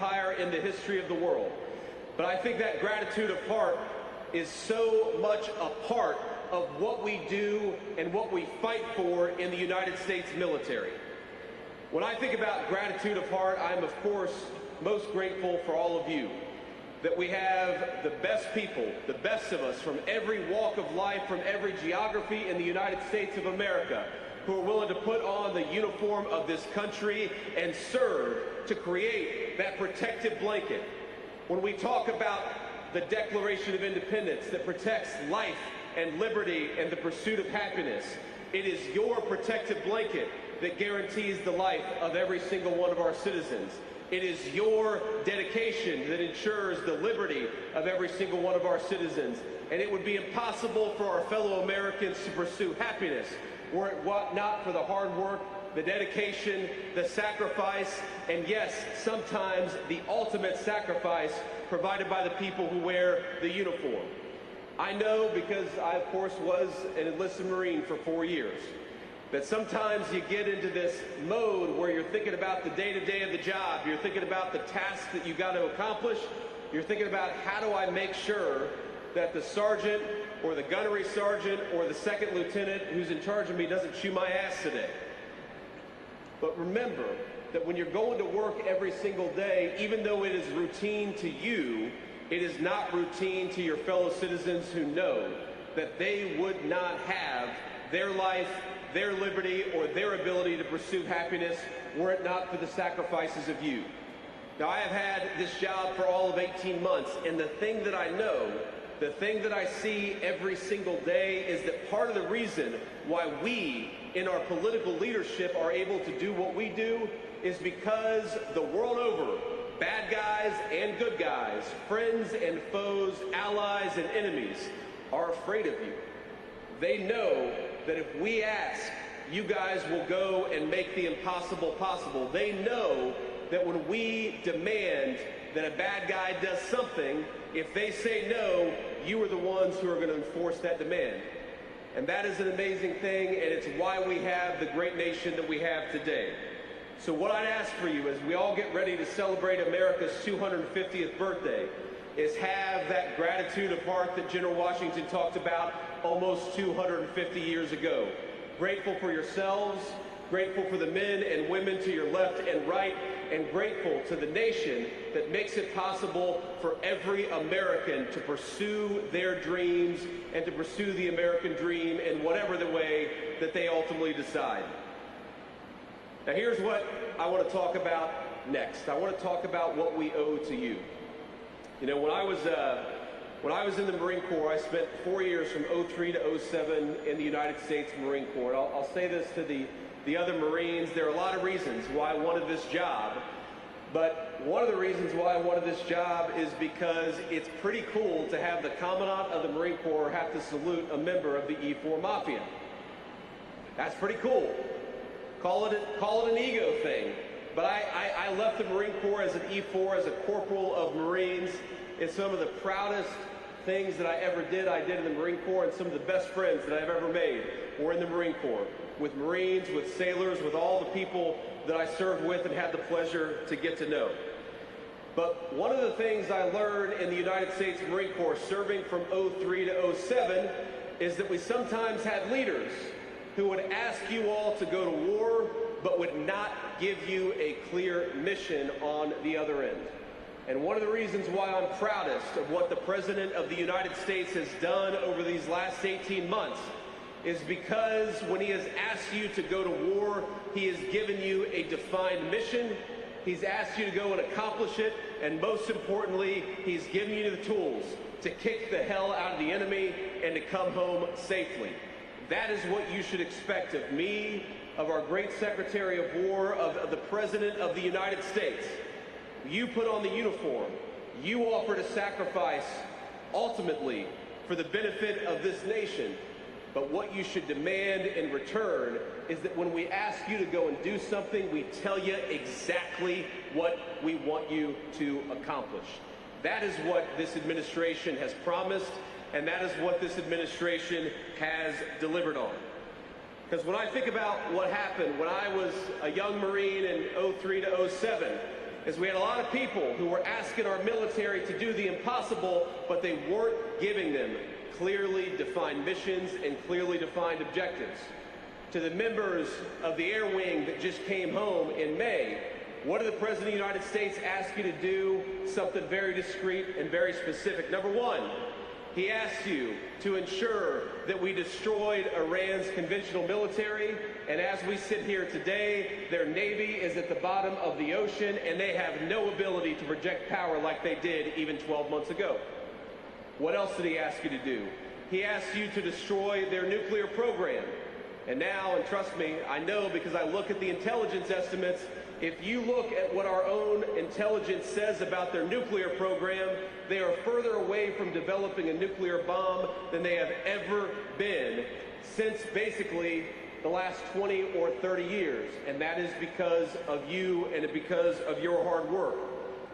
empire in the history of the world. But I think that gratitude of heart is so much a part of what we do and what we fight for in the United States military. When I think about gratitude of heart, I'm of course most grateful for all of you, that we have the best people, the best of us from every walk of life, from every geography in the United States of America, who are willing to put on the uniform of this country and serve to create that protective blanket. When we talk about the Declaration of Independence that protects life and liberty and the pursuit of happiness, it is your protective blanket that guarantees the life of every single one of our citizens. It is your dedication that ensures the liberty of every single one of our citizens. And it would be impossible for our fellow Americans to pursue happiness were it not for the hard work, the dedication, the sacrifice, and yes, sometimes the ultimate sacrifice provided by the people who wear the uniform. I know, because I, of course, was an enlisted Marine for 4 years, that sometimes you get into this mode where you're thinking about the day-to-day of the job, you're thinking about the tasks that you got to accomplish, you're thinking about how do I make sure that the sergeant or the gunnery sergeant or the second lieutenant who's in charge of me doesn't chew my ass today. But remember that when you're going to work every single day, even though it is routine to you, it is not routine to your fellow citizens who know that they would not have their life, their liberty, or their ability to pursue happiness were it not for the sacrifices of you. Now, I have had this job for all of 18 months, and the thing that I know, the thing that I see every single day is that part of the reason why we in our political leadership are able to do what we do is because the world over, bad guys and good guys, friends and foes, allies and enemies are afraid of you. They know that if we ask, you guys will go and make the impossible possible. They know that when we demand that a bad guy does something, if they say no, you are the ones who are going to enforce that demand. And that is an amazing thing, and it's why we have the great nation that we have today. So what I'd ask for you as we all get ready to celebrate America's 250th birthday is have that gratitude of heart that General Washington talked about almost 250 years ago. Grateful for yourselves, grateful for the men and women to your left and right, and grateful to the nation that makes it possible for every American to pursue their dreams and to pursue the American dream in whatever the way that they ultimately decide. Now, here's what I want to talk about next. I want to talk about what we owe to you. You know, when I was in the Marine Corps, I spent 4 years from 03 to 07 in the United States Marine Corps. I'll say this to the other Marines. There are a lot of reasons why I wanted this job, but one of the reasons why I wanted this job is because it's pretty cool to have the Commandant of the Marine Corps have to salute a member of the E4 Mafia. That's pretty cool. Call it an ego thing. But I left the Marine Corps as an E4, as a corporal of Marines. It's some of the proudest things that I ever did, I did in the Marine Corps, and some of the best friends that I've ever made were in the Marine Corps, with Marines, with sailors, with all the people that I served with and had the pleasure to get to know. But one of the things I learned in the United States Marine Corps, serving from 03 to 07, is that we sometimes had leaders who would ask you all to go to war, but would not give you a clear mission on the other end. And one of the reasons why I'm proudest of what the President of the United States has done over these last 18 months is because when he has asked you to go to war, he has given you a defined mission, he's asked you to go and accomplish it, and most importantly, he's given you the tools to kick the hell out of the enemy and to come home safely. That is what you should expect of me, of our great Secretary of War, of the President of the United States. You put on the uniform. You offer to sacrifice, ultimately, for the benefit of this nation. But what you should demand in return is that when we ask you to go and do something, we tell you exactly what we want you to accomplish. That is what this administration has promised, and that is what this administration has delivered on. Because when I think about what happened when I was a young Marine in 03 to 07, is we had a lot of people who were asking our military to do the impossible, but they weren't giving them clearly defined missions and clearly defined objectives. To the members of the Air Wing that just came home in May, what did the President of the United States ask you to do? Something very discreet and very specific. Number one, he asked you to ensure that we destroyed Iran's conventional military, and as we sit here today, their Navy is at the bottom of the ocean, and they have no ability to project power like they did even 12 months ago. What else did he ask you to do? He asked you to destroy their nuclear program. And now, and trust me, I know because I look at the intelligence estimates, if you look at what our own intelligence says about their nuclear program, they are further away from developing a nuclear bomb than they have ever been since basically the last 20 or 30 years. And that is because of you and because of your hard work.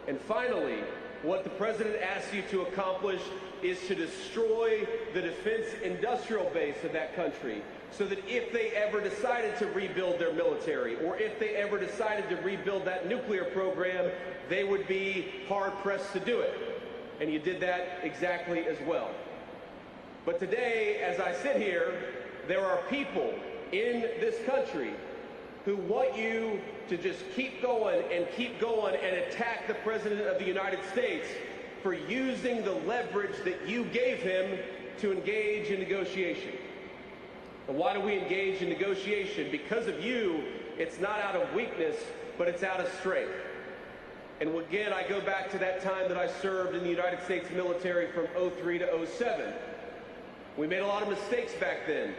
And finally, what the President asks you to accomplish is to destroy the defense industrial base of that country, so that if they ever decided to rebuild their military, or if they ever decided to rebuild that nuclear program, they would be hard-pressed to do it. And you did that exactly as well. But today, as I sit here, there are people in this country who want you to just keep going and attack the President of the United States for using the leverage that you gave him to engage in negotiation. And why do we engage in negotiation? Because of you, it's not out of weakness, but it's out of strength. And again, I go back to that time that I served in the United States military from 03 to 07. We made a lot of mistakes back then.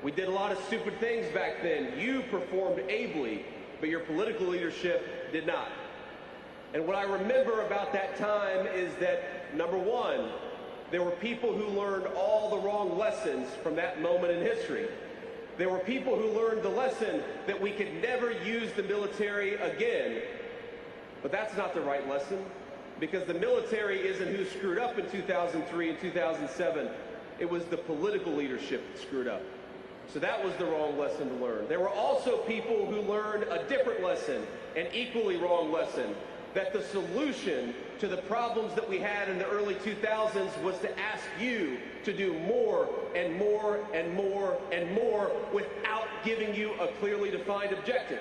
We did a lot of stupid things back then. You performed ably, but your political leadership did not. And what I remember about that time is that, number one, there were people who learned all the wrong lessons from that moment in history. There were people who learned the lesson that we could never use the military again. But that's not the right lesson, because the military isn't who screwed up in 2003 and 2007. It was the political leadership that screwed up. So that was the wrong lesson to learn. There were also people who learned a different lesson, an equally wrong lesson, that the solution to the problems that we had in the early 2000s was to ask you to do more and more and more and more without giving you a clearly defined objective.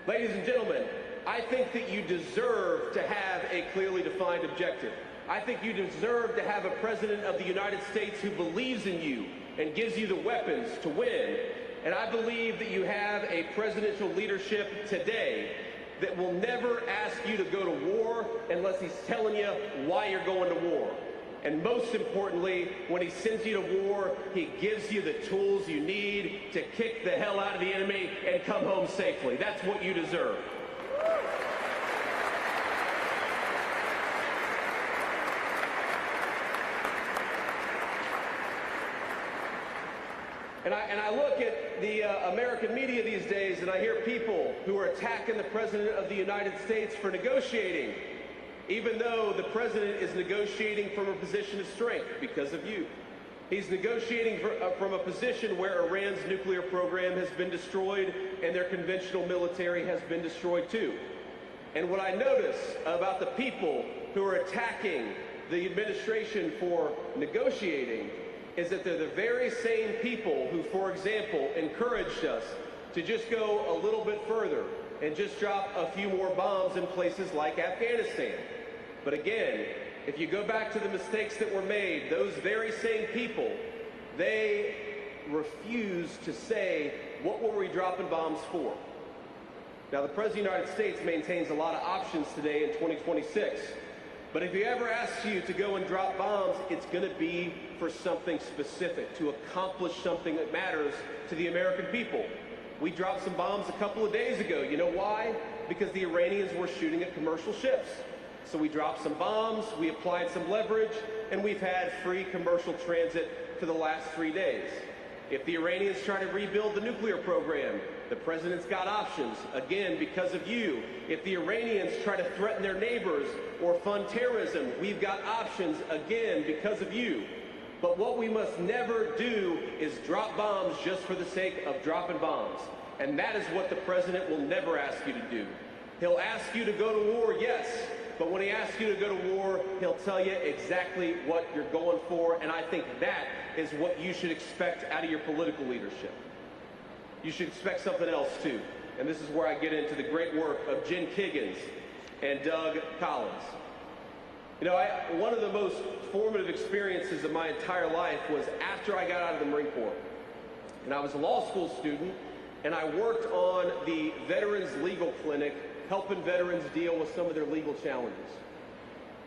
Ladies and gentlemen, I think that you deserve to have a clearly defined objective. I think you deserve to have a President of the United States who believes in you and gives you the weapons to win. And I believe that you have a presidential leadership today that will never ask you to go to war unless he's telling you why you're going to war. And most importantly, when he sends you to war, he gives you the tools you need to kick the hell out of the enemy and come home safely. That's what you deserve. And I look at the American media these days, and I hear people who are attacking the President of the United States for negotiating, even though the President is negotiating from a position of strength because of you. He's negotiating from a position where Iran's nuclear program has been destroyed and their conventional military has been destroyed too. And what I notice about the people who are attacking the administration for negotiating is that they're the very same people who, for example, encouraged us to just go a little bit further and just drop a few more bombs in places like Afghanistan. But again, if you go back to the mistakes that were made, those very same people, they refused to say, what were we dropping bombs for? Now, the President of the United States maintains a lot of options today in 2026. But if he ever asks you to go and drop bombs, it's going to be for something specific, to accomplish something that matters to the American people. We dropped some bombs a couple of days ago. You know why? Because the Iranians were shooting at commercial ships. So we dropped some bombs, we applied some leverage, and we've had free commercial transit for the last 3 days. If the Iranians try to rebuild the nuclear program, the President's got options, again, because of you. If the Iranians try to threaten their neighbors or fund terrorism, we've got options, again, because of you. But what we must never do is drop bombs just for the sake of dropping bombs. And that is what the President will never ask you to do. He'll ask you to go to war, yes, but when he asks you to go to war, he'll tell you exactly what you're going for, and I think that is what you should expect out of your political leadership. You should expect something else too, and this is where I get into the great work of Jen Kiggins and Doug Collins. You know, one of the most formative experiences of my entire life was after I got out of the Marine Corps. And I was a law school student, and I worked on the Veterans Legal Clinic, helping veterans deal with some of their legal challenges.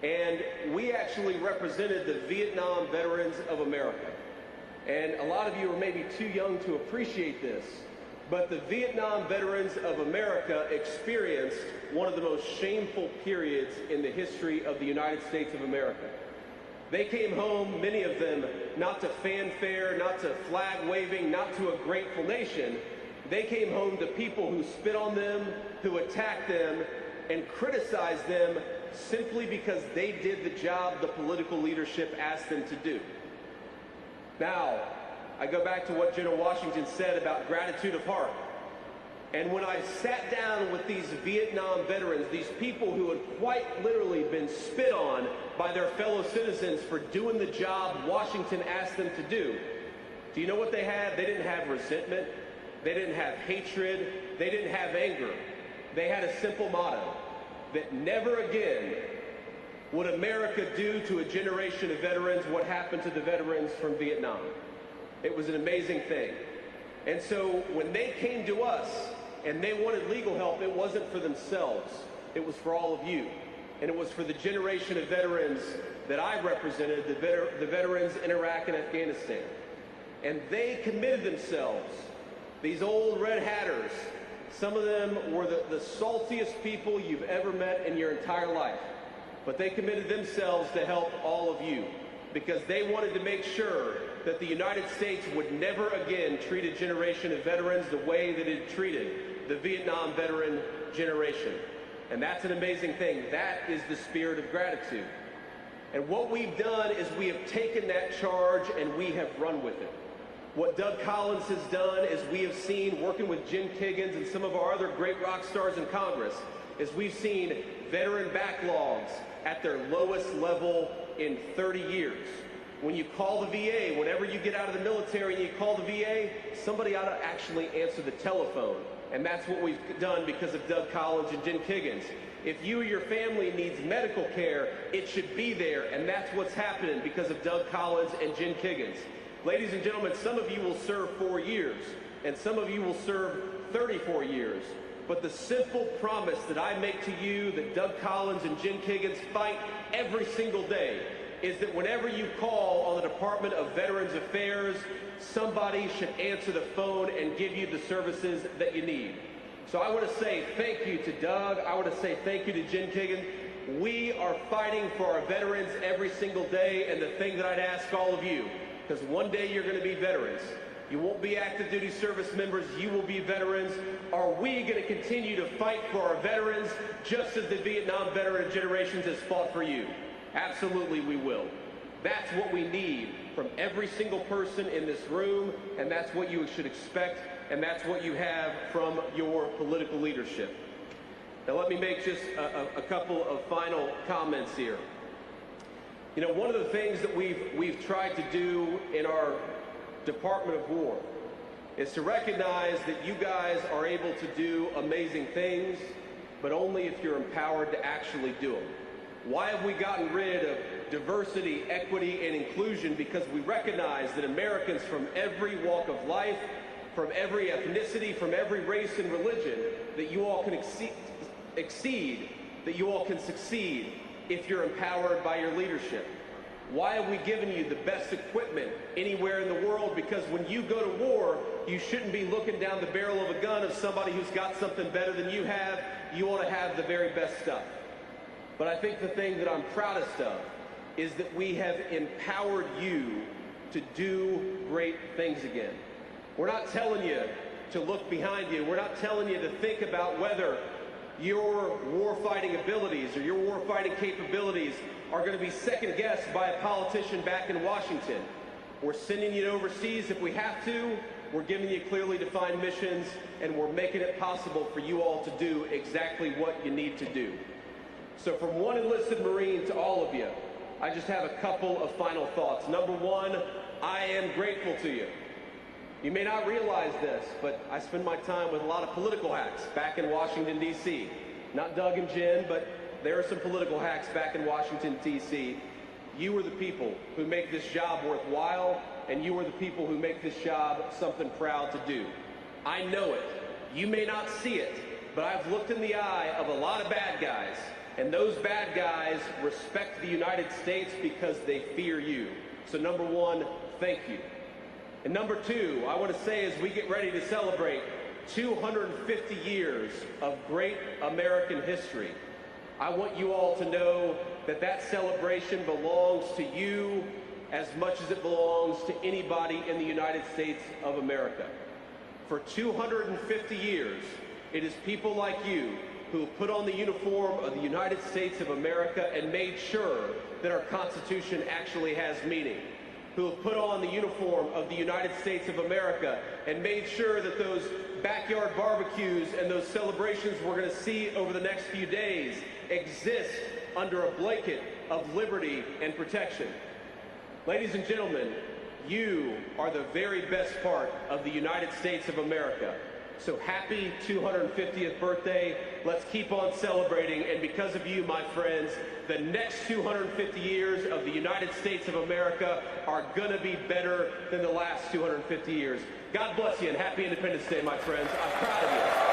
And we actually represented the Vietnam Veterans of America. And a lot of you are maybe too young to appreciate this, but the Vietnam Veterans of America experienced one of the most shameful periods in the history of the United States of America. They came home, many of them, not to fanfare, not to flag waving, not to a grateful nation. They came home to people who spit on them, who attacked them, and criticized them simply because they did the job the political leadership asked them to do. Now, I go back to what General Washington said about gratitude of heart. And when I sat down with these Vietnam veterans, these people who had quite literally been spit on by their fellow citizens for doing the job Washington asked them to do you know what they had? They didn't have resentment. They didn't have hatred. They didn't have anger. They had a simple motto, that never again would America do to a generation of veterans what happened to the veterans from Vietnam. It was an amazing thing. And so when they came to us and they wanted legal help, it wasn't for themselves. It was for all of you. And it was for the generation of veterans that I represented, the veterans in Iraq and Afghanistan. And they committed themselves, these old red hatters. Some of them were the saltiest people you've ever met in your entire life. But they committed themselves to help all of you because they wanted to make sure that the United States would never again treat a generation of veterans the way that it treated the Vietnam veteran generation. And that's an amazing thing. That is the spirit of gratitude. And what we've done is we have taken that charge and we have run with it. What Doug Collins has done is we have seen, working with Jen Kiggins and some of our other great rock stars in Congress, is we've seen veteran backlogs at their lowest level in 30 years. When you call the VA, whenever you get out of the military and you call the VA, somebody ought to actually answer the telephone. And that's what we've done because of Doug Collins and Jen Kiggins. If you or your family needs medical care, it should be there. And that's what's happening because of Doug Collins and Jen Kiggins. Ladies and gentlemen, some of you will serve 4 years, and some of you will serve 34 years. But the simple promise that I make to you, that Doug Collins and Jen Kiggins fight every single day, is that whenever you call on the Department of Veterans Affairs, somebody should answer the phone and give you the services that you need. So I want to say thank you to Doug. I want to say thank you to Jen Kiggins. We are fighting for our veterans every single day, and the thing that I'd ask all of you, because one day you're going to be veterans. You won't be active duty service members, you will be veterans. Are we going to continue to fight for our veterans just as the Vietnam veteran generations has fought for you? Absolutely we will. That's what we need from every single person in this room, and that's what you should expect, and that's what you have from your political leadership. Now let me make just a couple of final comments here. You know, one of the things that we've tried to do in our Department of War is to recognize that you guys are able to do amazing things, but only if you're empowered to actually do them. Why have we gotten rid of diversity, equity, and inclusion? Because we recognize that Americans from every walk of life, from every ethnicity, from every race and religion, that you all can exceed, that you all can succeed if you're empowered by your leadership. Why have we given you the best equipment anywhere in the world? Because when you go to war, you shouldn't be looking down the barrel of a gun of somebody who's got something better than you have. You want to have the very best stuff. But I think the thing that I'm proudest of is that we have empowered you to do great things again. We're not telling you to look behind you. We're not telling you to think about whether your warfighting abilities or your warfighting capabilities are going to be second-guessed by a politician back in Washington. We're sending you overseas if we have to, We're giving you clearly defined missions, and we're making it possible for you all to do exactly what you need to do. So from one enlisted Marine to all of you, I just have a couple of final thoughts. Number one, I am grateful to you. You may not realize this, but I spend my time with a lot of political hacks back in Washington, D.C. Not Doug and Jen, but there are some political hacks back in Washington, D.C. You are the people who make this job worthwhile, and you are the people who make this job something proud to do. I know it. You may not see it, but I've looked in the eye of a lot of bad guys, and those bad guys respect the United States because they fear you. So number one, thank you. And number two, I want to say as we get ready to celebrate 250 years of great American history, I want you all to know that that celebration belongs to you as much as it belongs to anybody in the United States of America. For 250 years, it is people like you who have put on the uniform of the United States of America and made sure that our Constitution actually has meaning, who have put on the uniform of the United States of America and made sure that those backyard barbecues and those celebrations we're going to see over the next few days exist under a blanket of liberty and protection. Ladies and gentlemen, you are the very best part of the United States of America. So happy 250th birthday. Let's keep on celebrating. And because of you, my friends, the next 250 years of the United States of America are going to be better than the last 250 years. God bless you and happy Independence Day, my friends. I'm proud of you.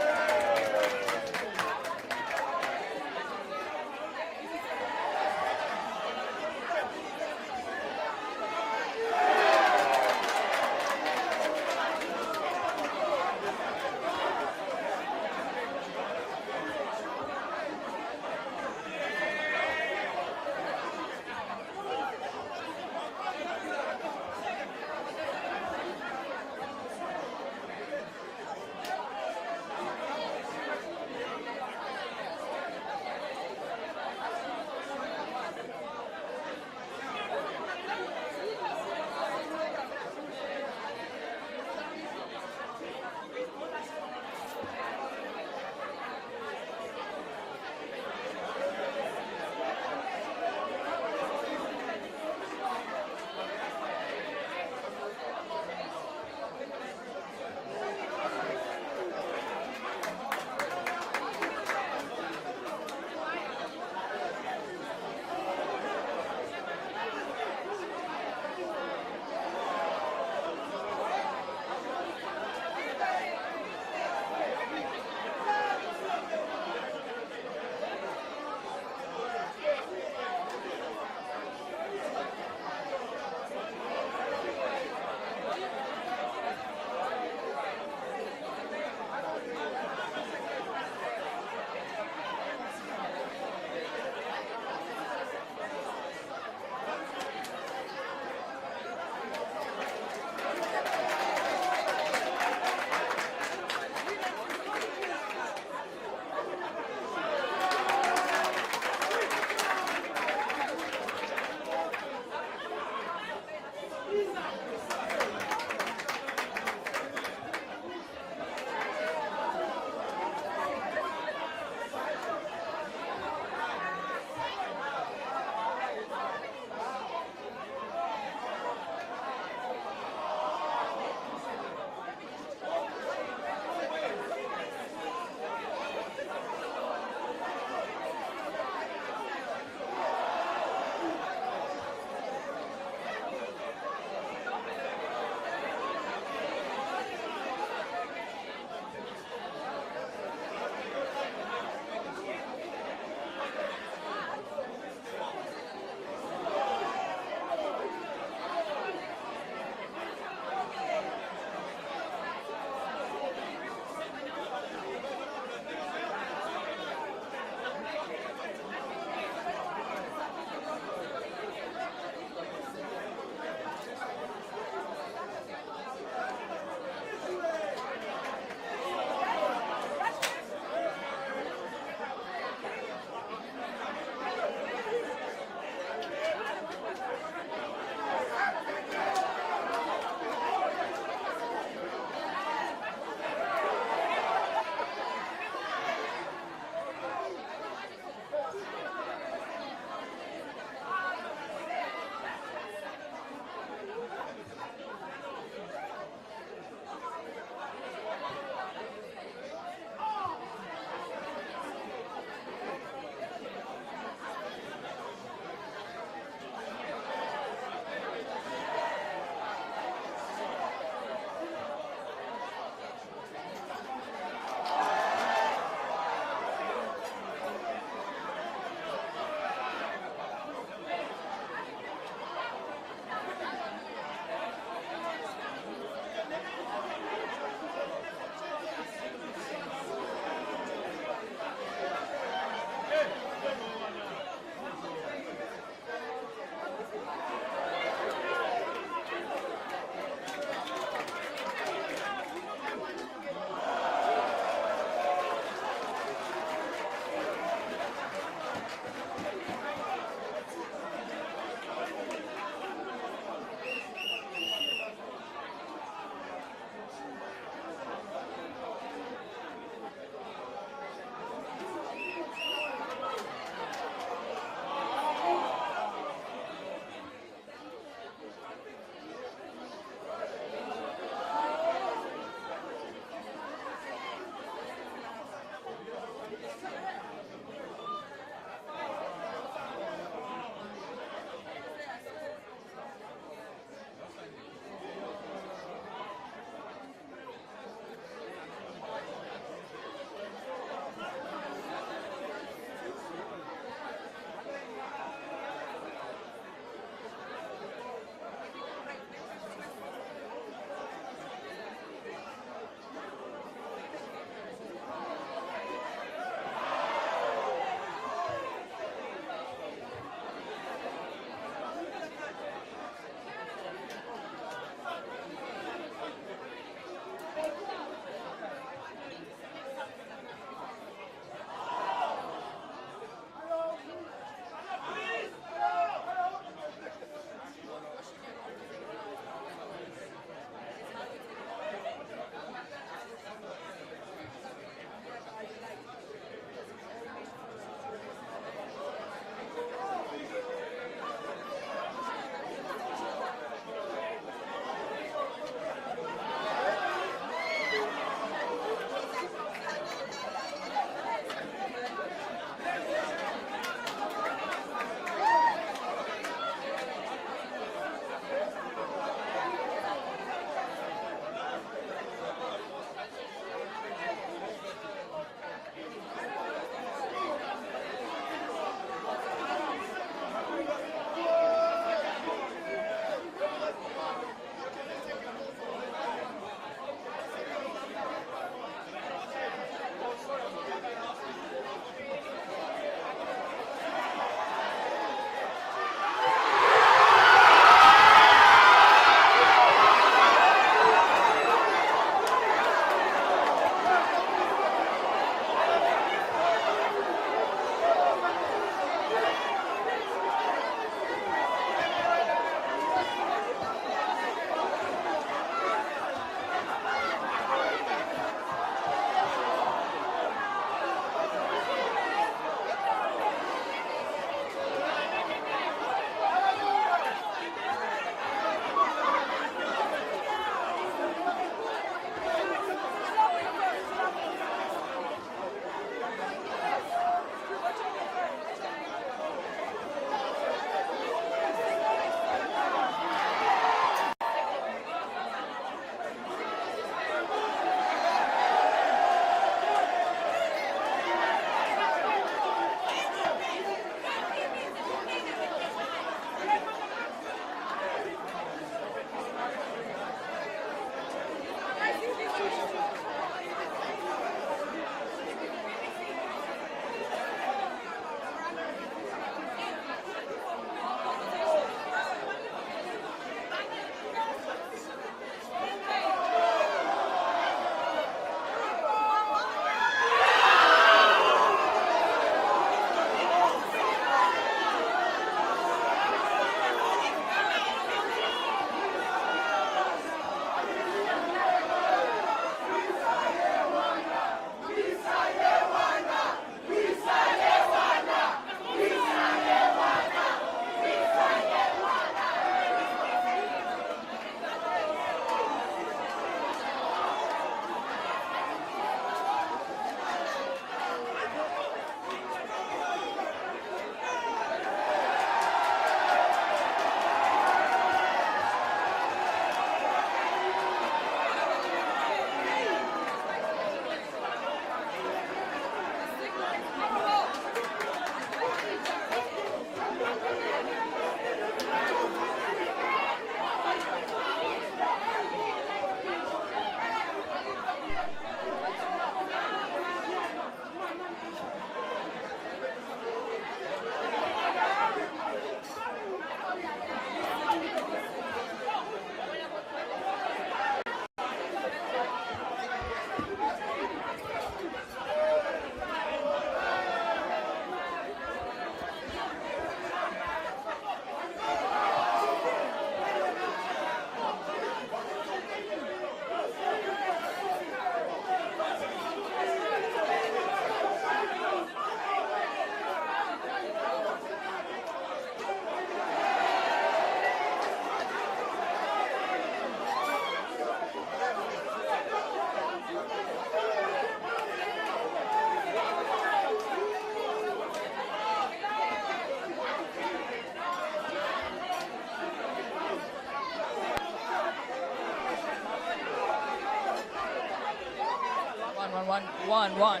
1-1-1-1.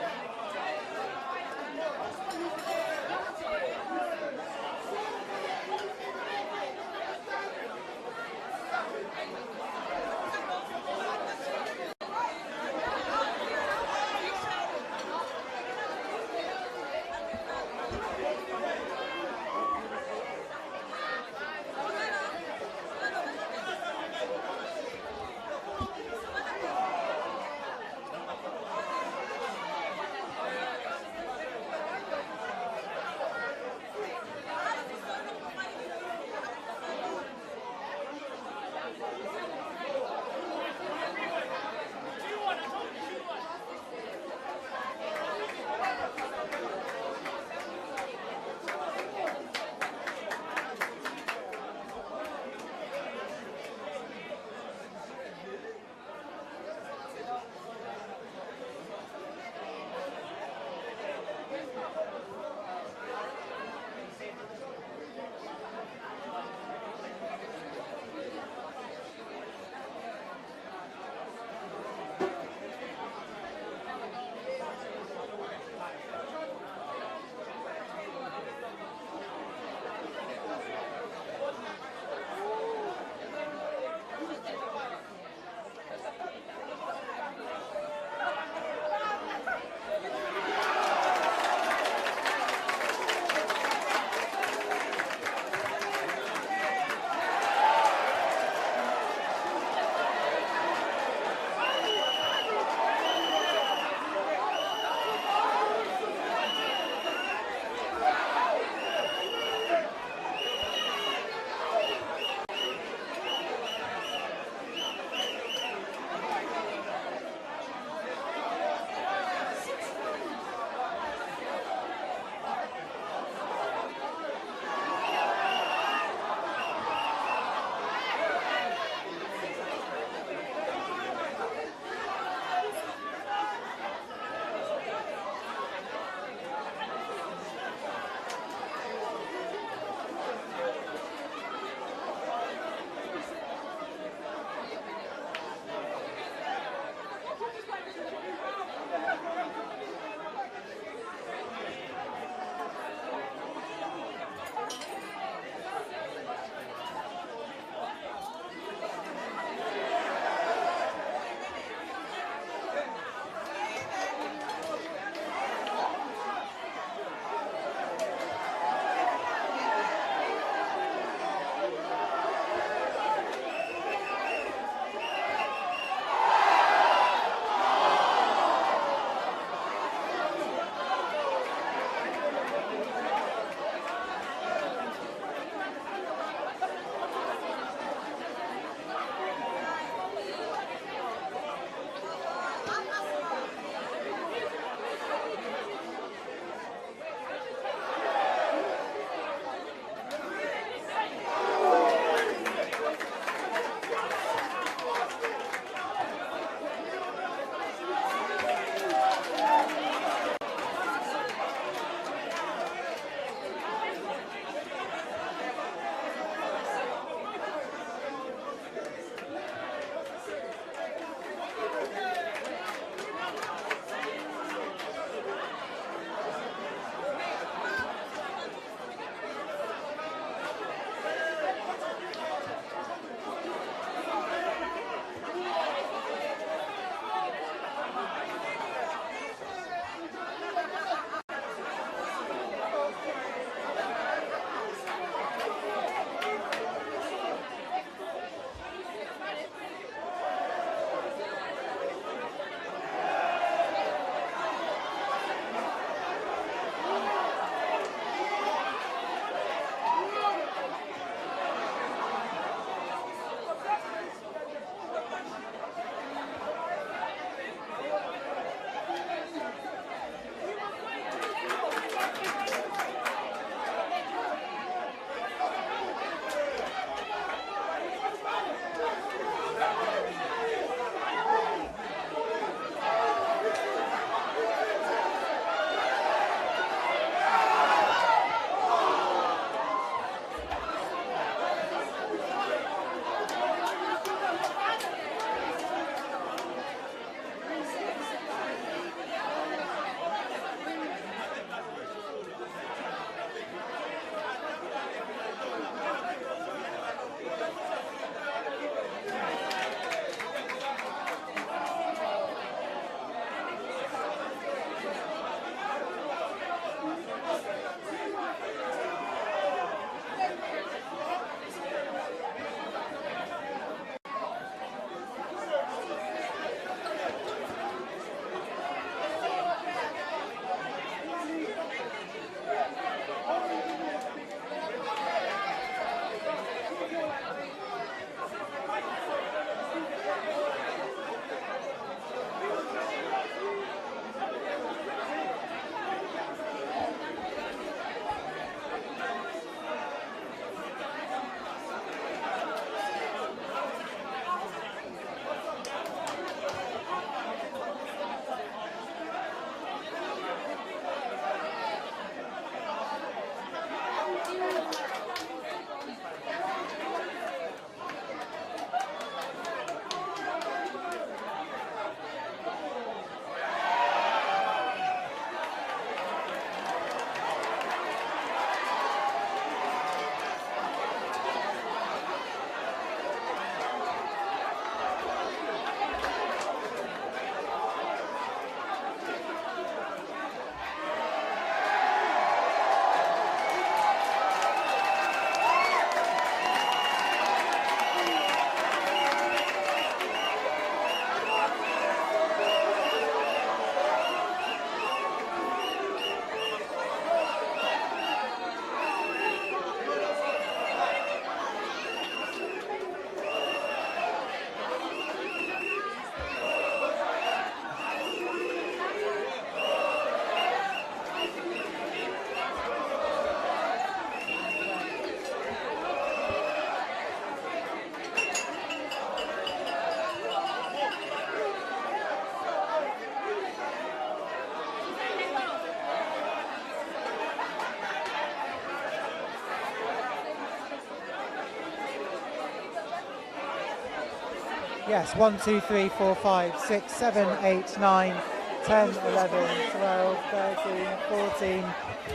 Yes, 1, 2, 3, 4, 5, 6, 7, 8, 9, 10, 11, 12, 13, 14.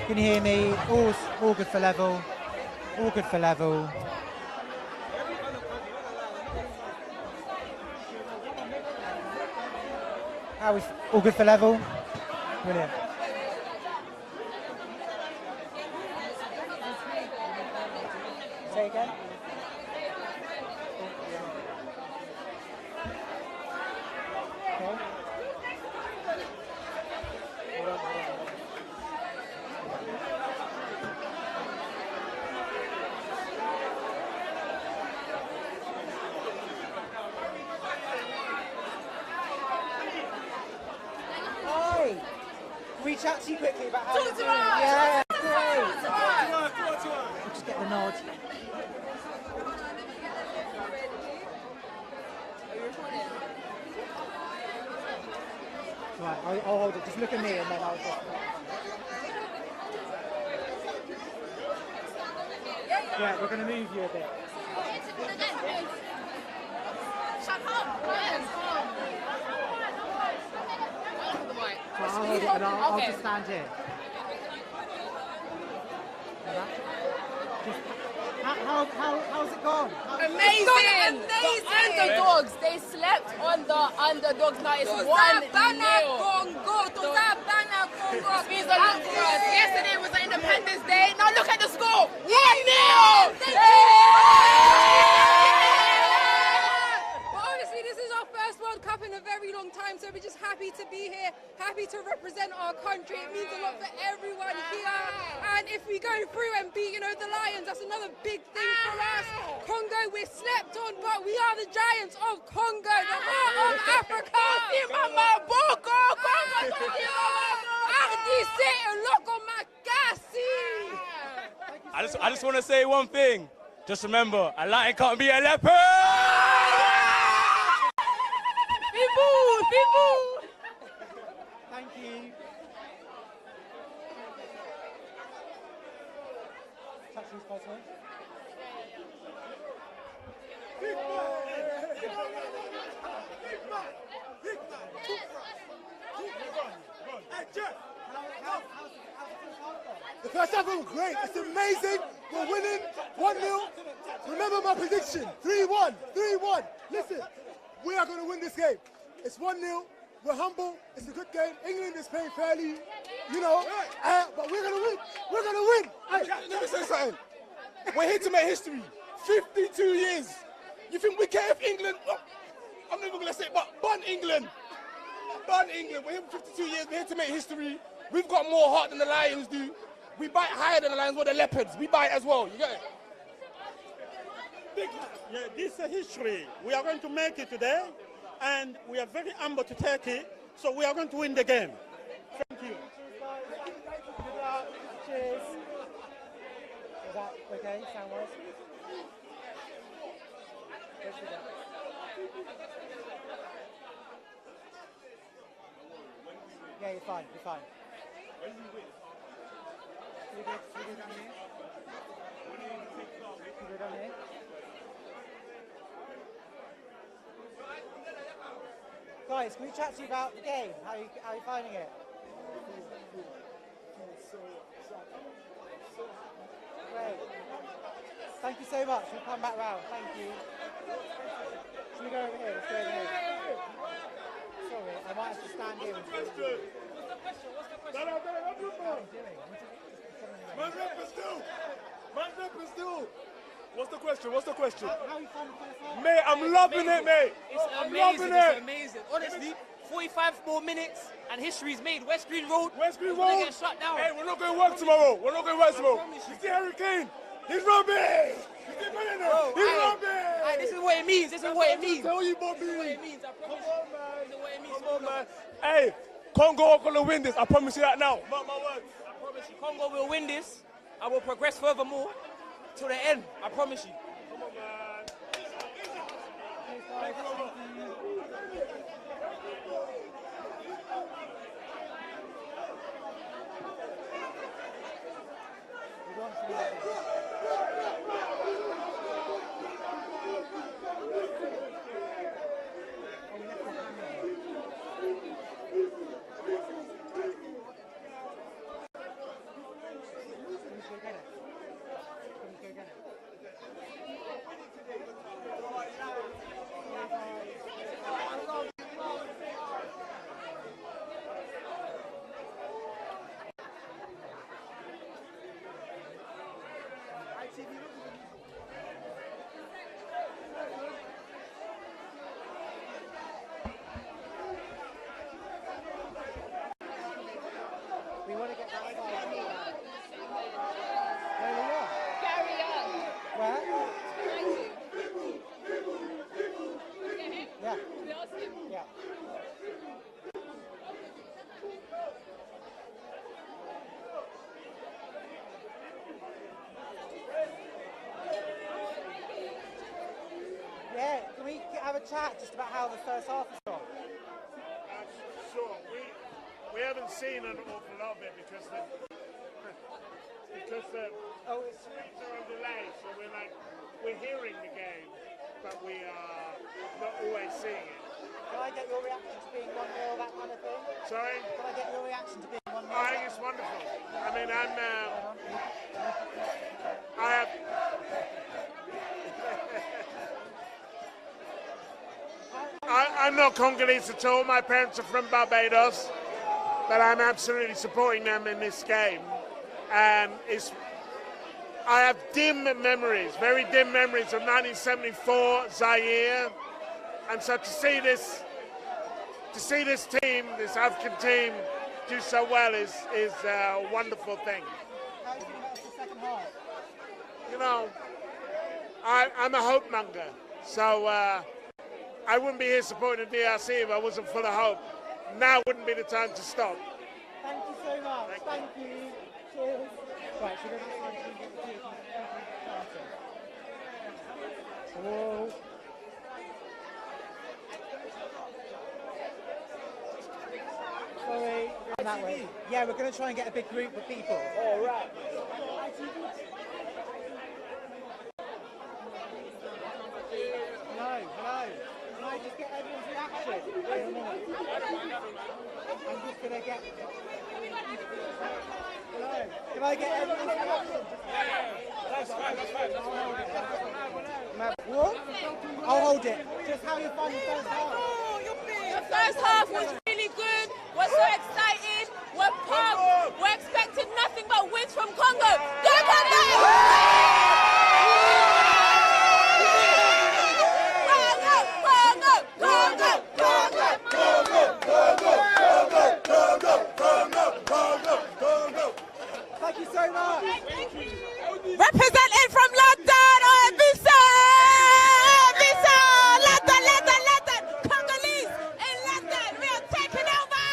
Can you hear me? All good for level. All good for level. How is all good for level? Brilliant. Say again. Okay. Hi. Can we chat to you quickly about how you're doing? Yeah, great. We'll just get the nod. Right, I'll hold it. Just look at me and then I'll just... Yeah, we're going to move you a bit. Shut up! So I'll hold it and I'll just stand here. How's it gone? Amazing! The underdogs, they slept on the underdogs. Now it's 1-0. These are long for us. Yesterday was Independence Day. Now look at the score. 1-0! This is our first World Cup in a very long time, so we're just happy to be here, happy to represent our country. It means a lot for everyone here, and if we go through and beat, the Lions, that's another big thing for us. Congo, we're slept on, but we are the giants of Congo, the heart of Africa. I just want to say one thing. Just remember, a lion can't be a leopard. Thank you. Touch these possible. The first half was great. It's amazing. We're winning 1-0. Remember my prediction. 3-1. 3-1. Listen, we are going to win this game. It's 1-0. We're humble. It's a good game. England is playing fairly, but we're going to win. We're going to win. Let me say something. We're here to make history. 52 years. You think we care if England... Oh, I'm not even going to say it, but bun England. Bun England. We're here for 52 years. We're here to make history. We've got more heart than the Lions do. We bite higher than the Lions. We're the Leopards. We bite as well. You get it? Yeah, this is history. We are going to make it today, and we are very humble to take it, so we are going to win the game. Thank you. Good luck. Cheers. Is that okay, sound-wise? Yeah, you're fine, you're fine. You good down here? You good down here? Guys, can we chat to you about the game? How are you finding it? Great. Thank you so much. We'll come back round. Thank you. Should we go over here? Let's go over here. Sorry, I might have to stand here. What's the question? What's the question? What's the question? What's the question? How are you finding the first half? Mate, I'm loving it, mate. It's amazing. It's amazing. Honestly, 45 more minutes and history's made. West Green Road. West Green Road. Road. Get shut down. Hey, we're not going to work tomorrow. We're not going to work tomorrow. You see Harry Kane? He's rubbish. He's rubbish. This is what it means. This is what it means. Tell you, Bobby. This is what it means. I promise. This is what it means. Come on, man. Hey, Congo are going to win this. I promise you that now. Mark my words. I promise you, Congo will win this. I will progress furthermore to the end. I promise you. Come on, man. Yeah. Yeah. Yeah, can we have a chat just about how the first half has gone? Sure. We haven't seen an awful lot of it because the screens are on delay, so we're hearing the game, but we are not always seeing it. Can I get your reaction to being 1-0, that kind of thing? Sorry? Can I get your reaction to being 1-0? I think it's wonderful. I mean, I'm not Congolese at all. My parents are from Barbados, but I'm absolutely supporting them in this game. And I have dim memories, very dim memories of 1974 Zaire, and so to see this team, this African team, do so well is a wonderful thing. How do you think about the second half? You know, I'm a hope monger, so I wouldn't be here supporting the DRC if I wasn't full of hope. Now wouldn't be the time to stop. Thank you so much. Thank you. Cheers. Right, should we go back and get the key? Whoa. Sorry, going that way. Yeah, we're going to try and get a big group of people. All right. Hello. Can I just get everyone's reaction? Wait a minute. I'm just going to get... Hello. Can I get everyone's reaction? That's fine. What? I'll hold it. Just how you find the first half. The first half was really good. We're so excited. We're pumped. We're expecting nothing but wins from Congo. Go, Congo! Thank you so much. Representing from London, Visa, London, Congolese in London, we are taking over.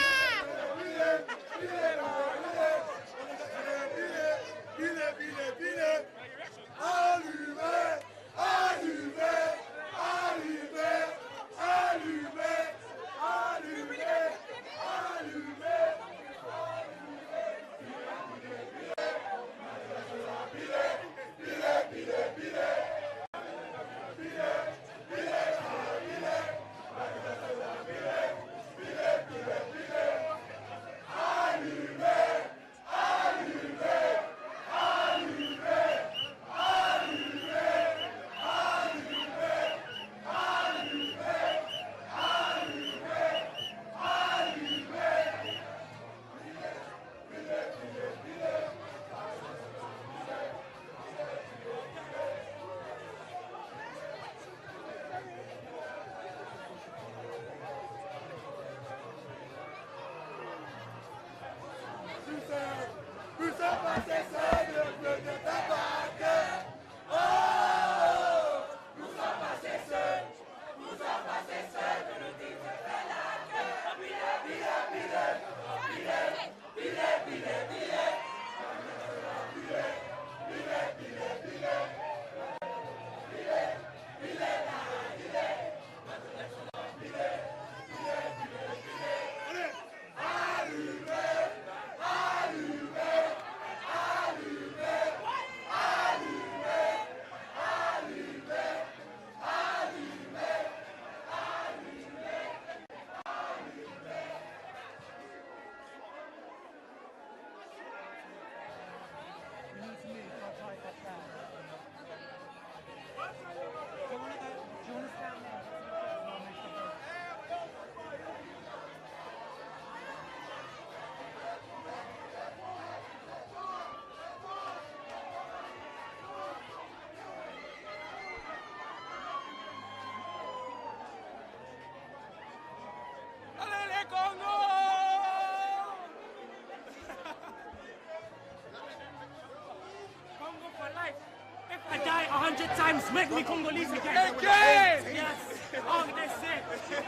I die 100 times, make me Congolese again. Yes. Oh, that's it.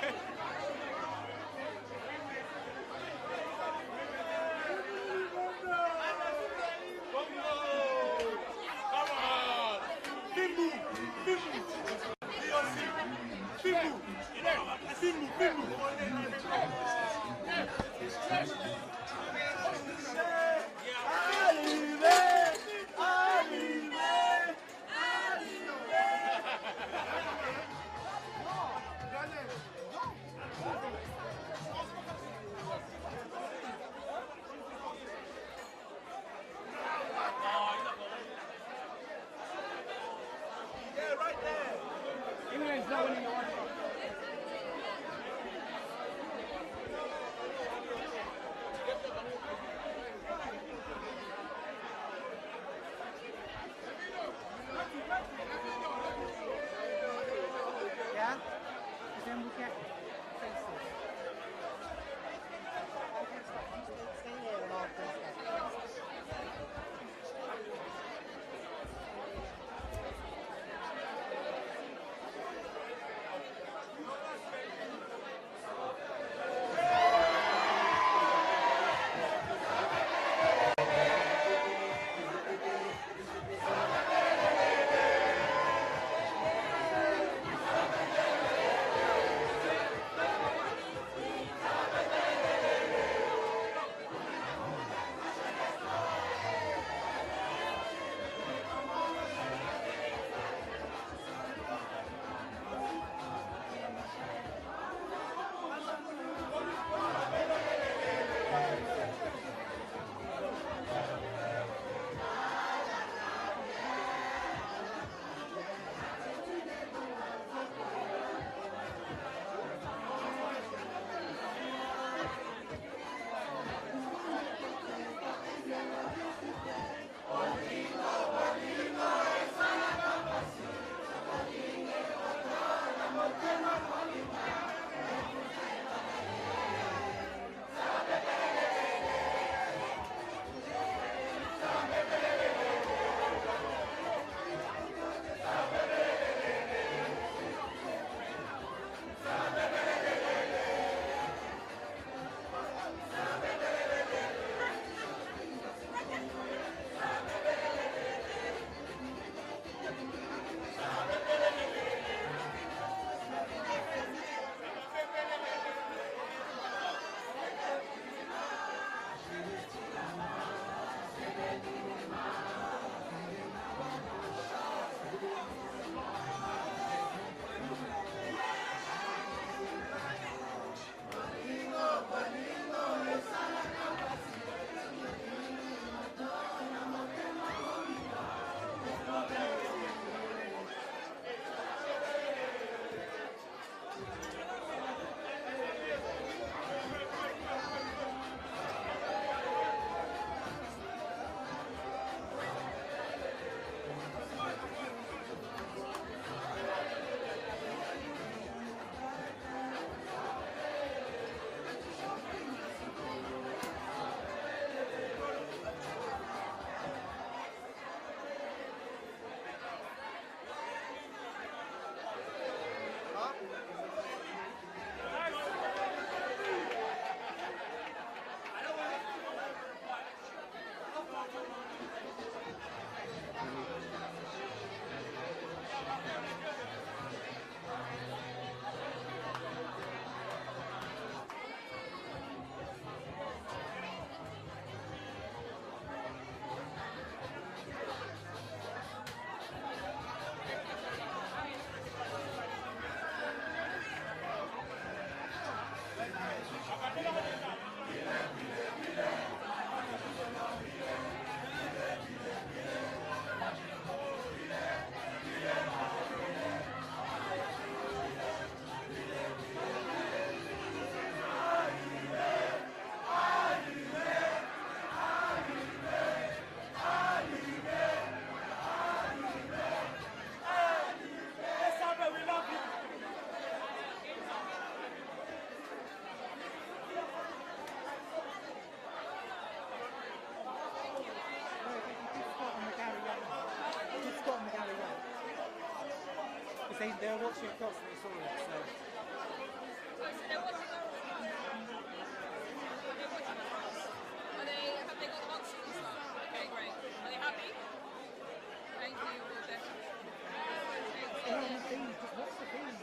Yeah? Because then we'll get faces. Okay, stay here and I'll do stuff. They're watching across and they saw it, so. Have they got the boxes and stuff? Okay, great. Are they happy? Thank you. What's the fees?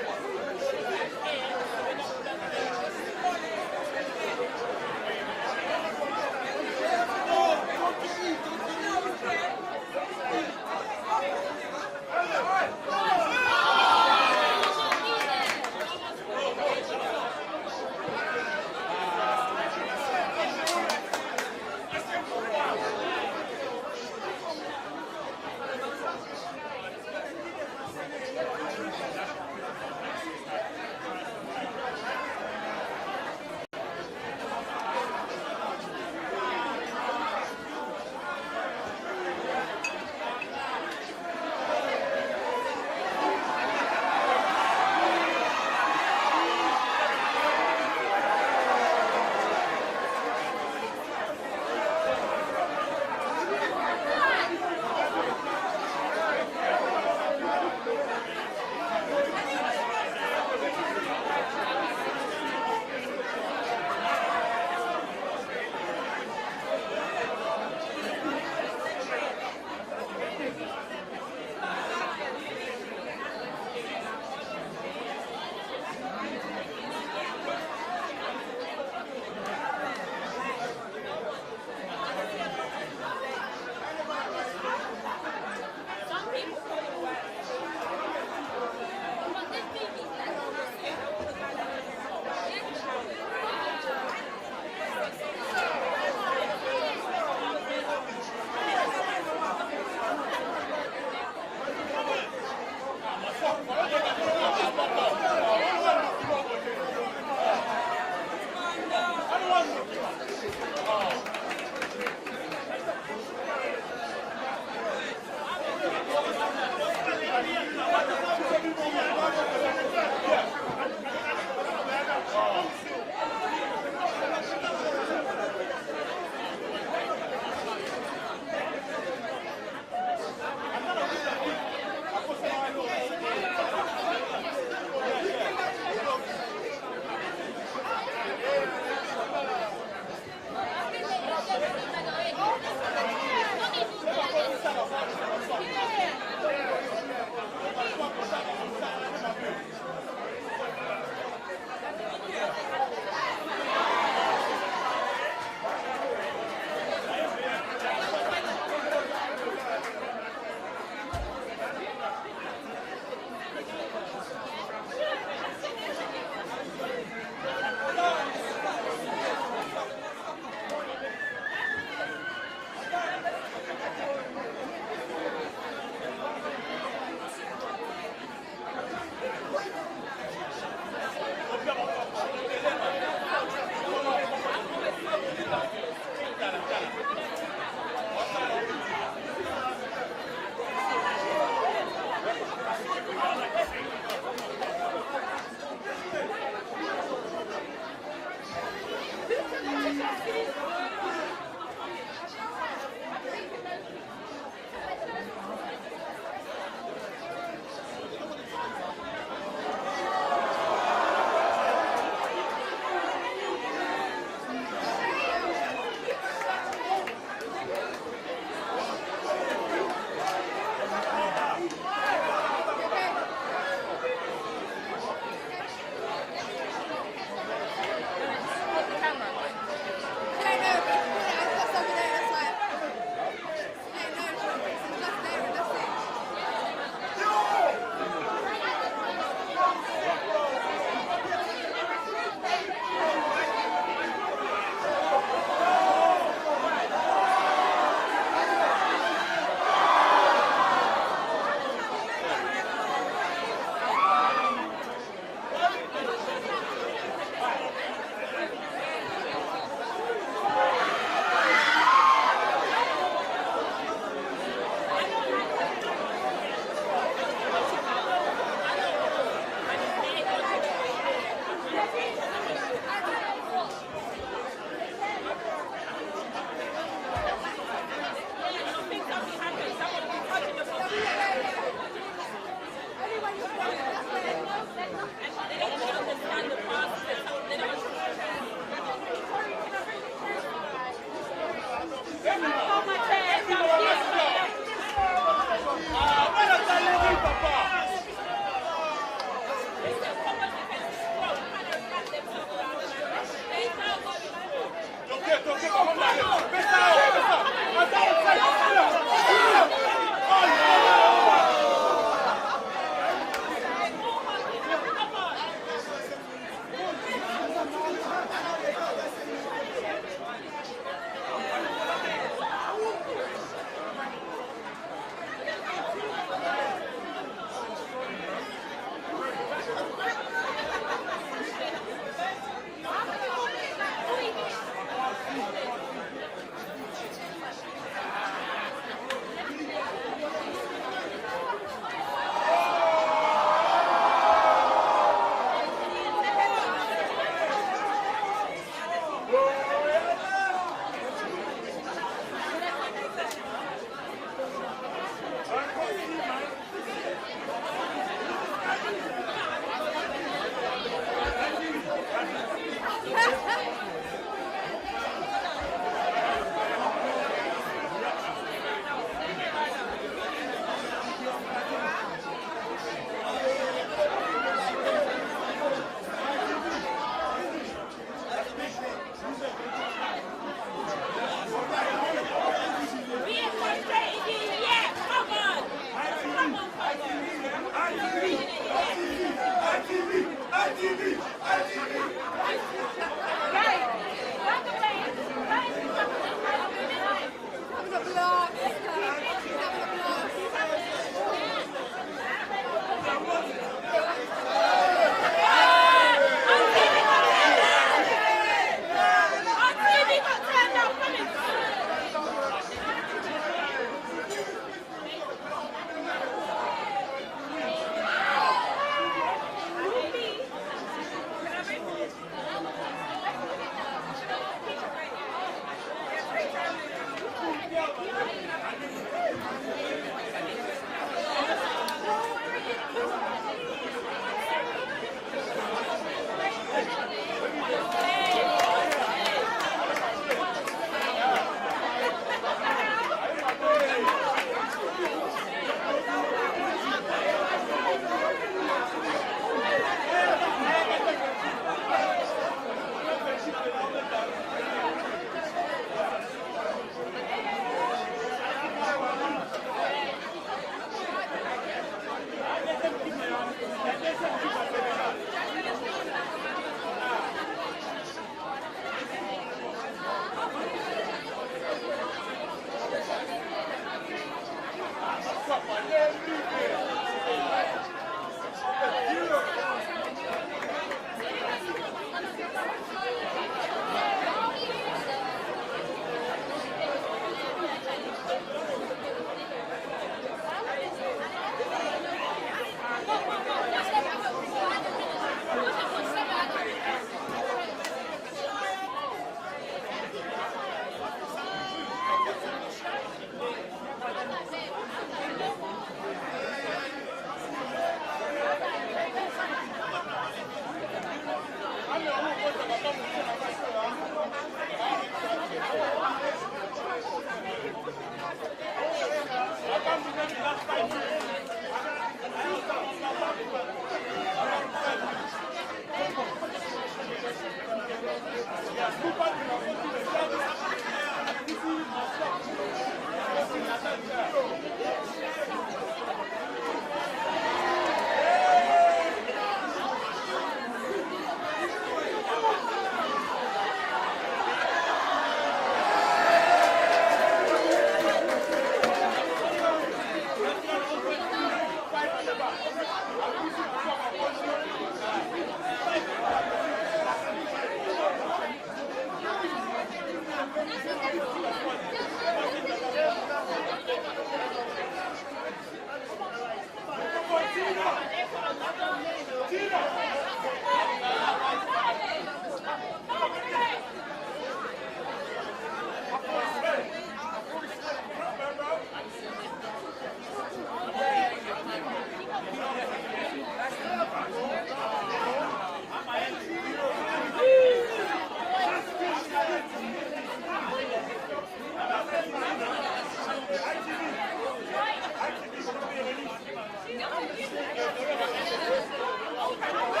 Thank you.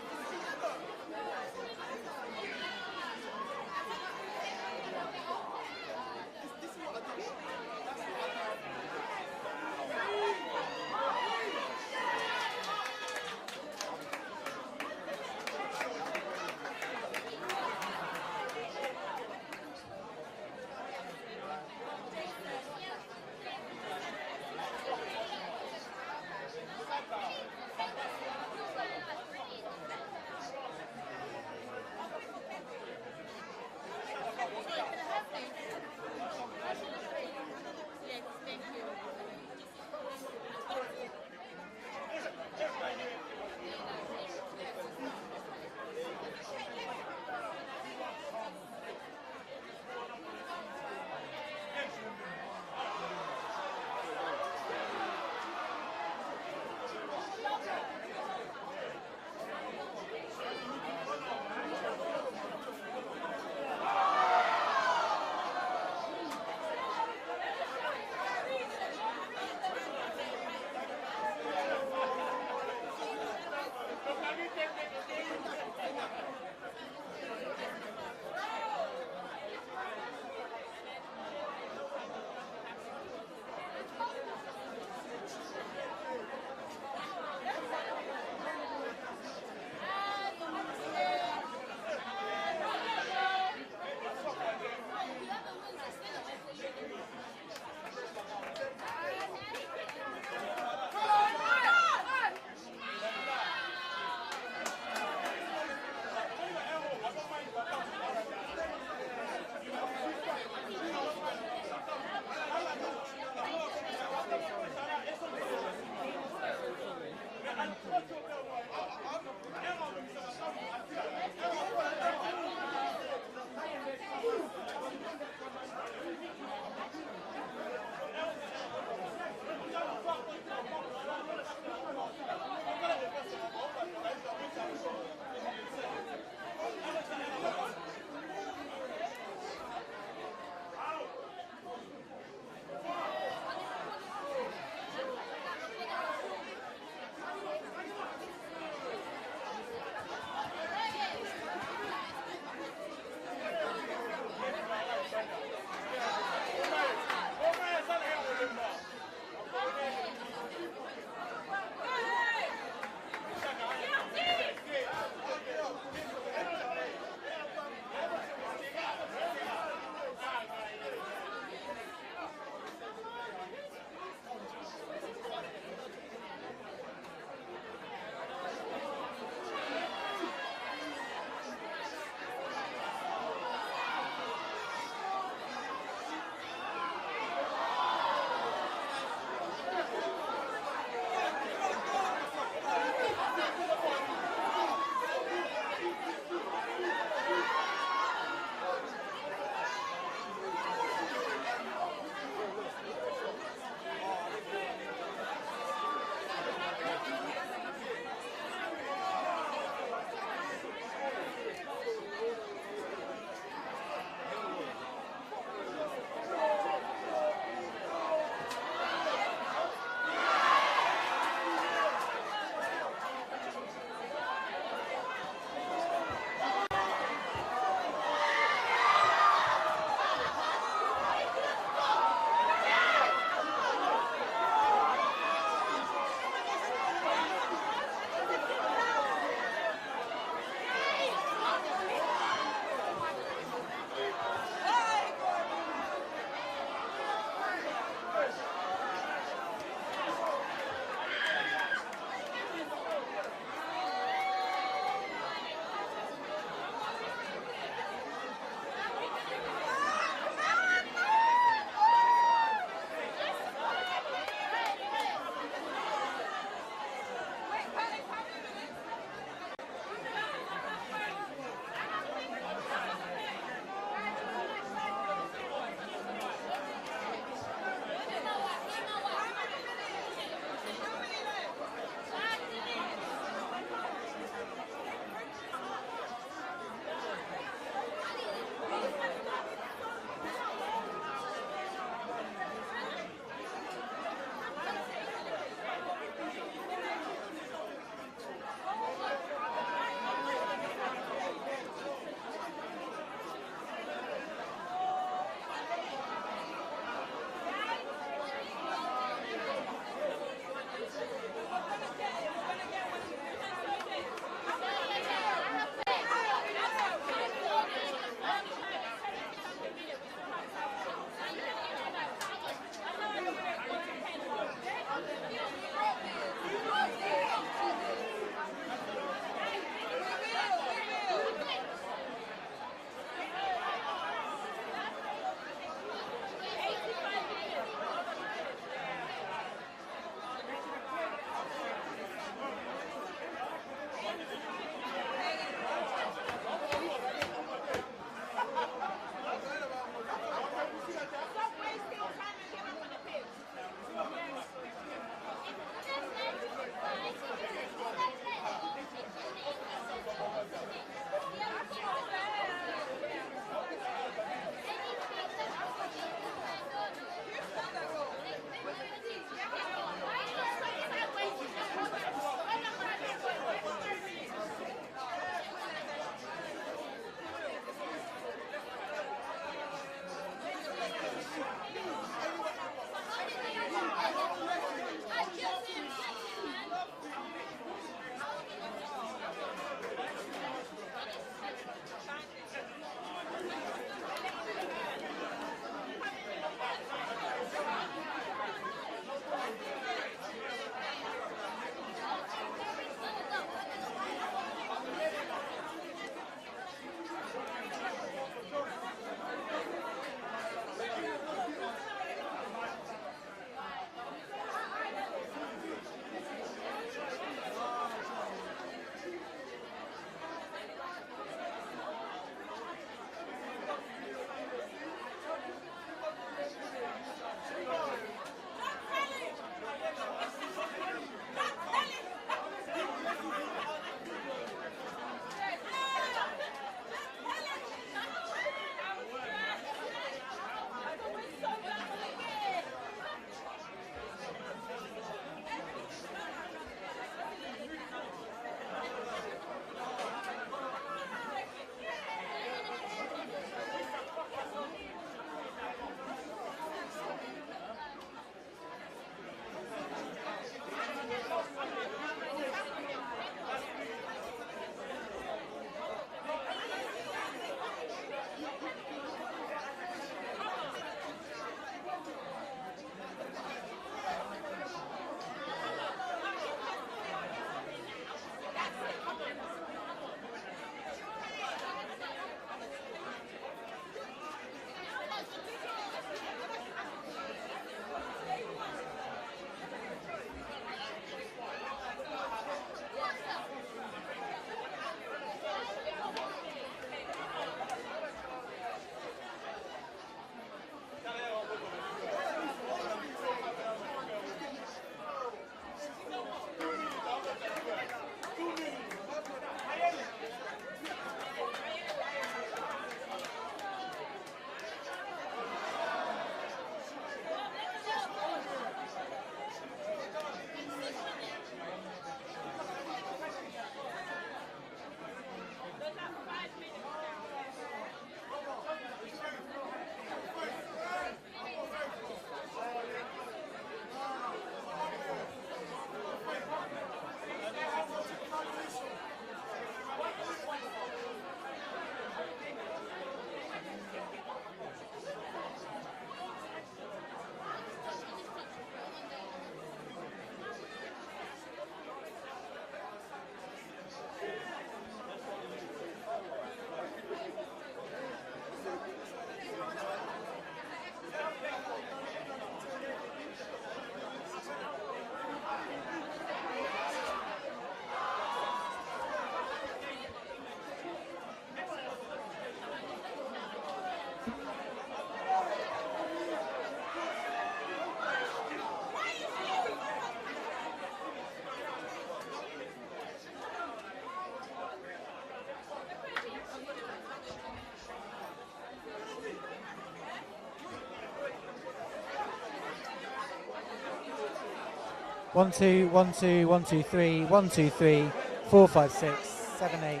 1, 2, 1, 2, 1, 2, 3, 1, 2, 3, 4, 5, 6, 7, 8,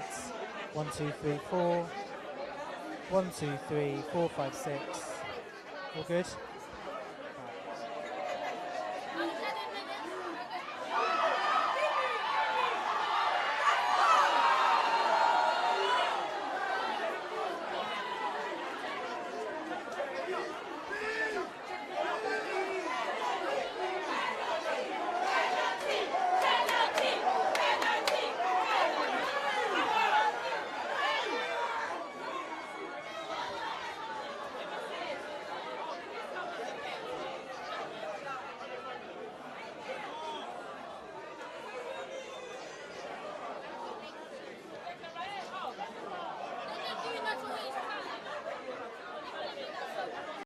1, 2, 3, 4, 1, 2, 3, 4, 5, 6. All good?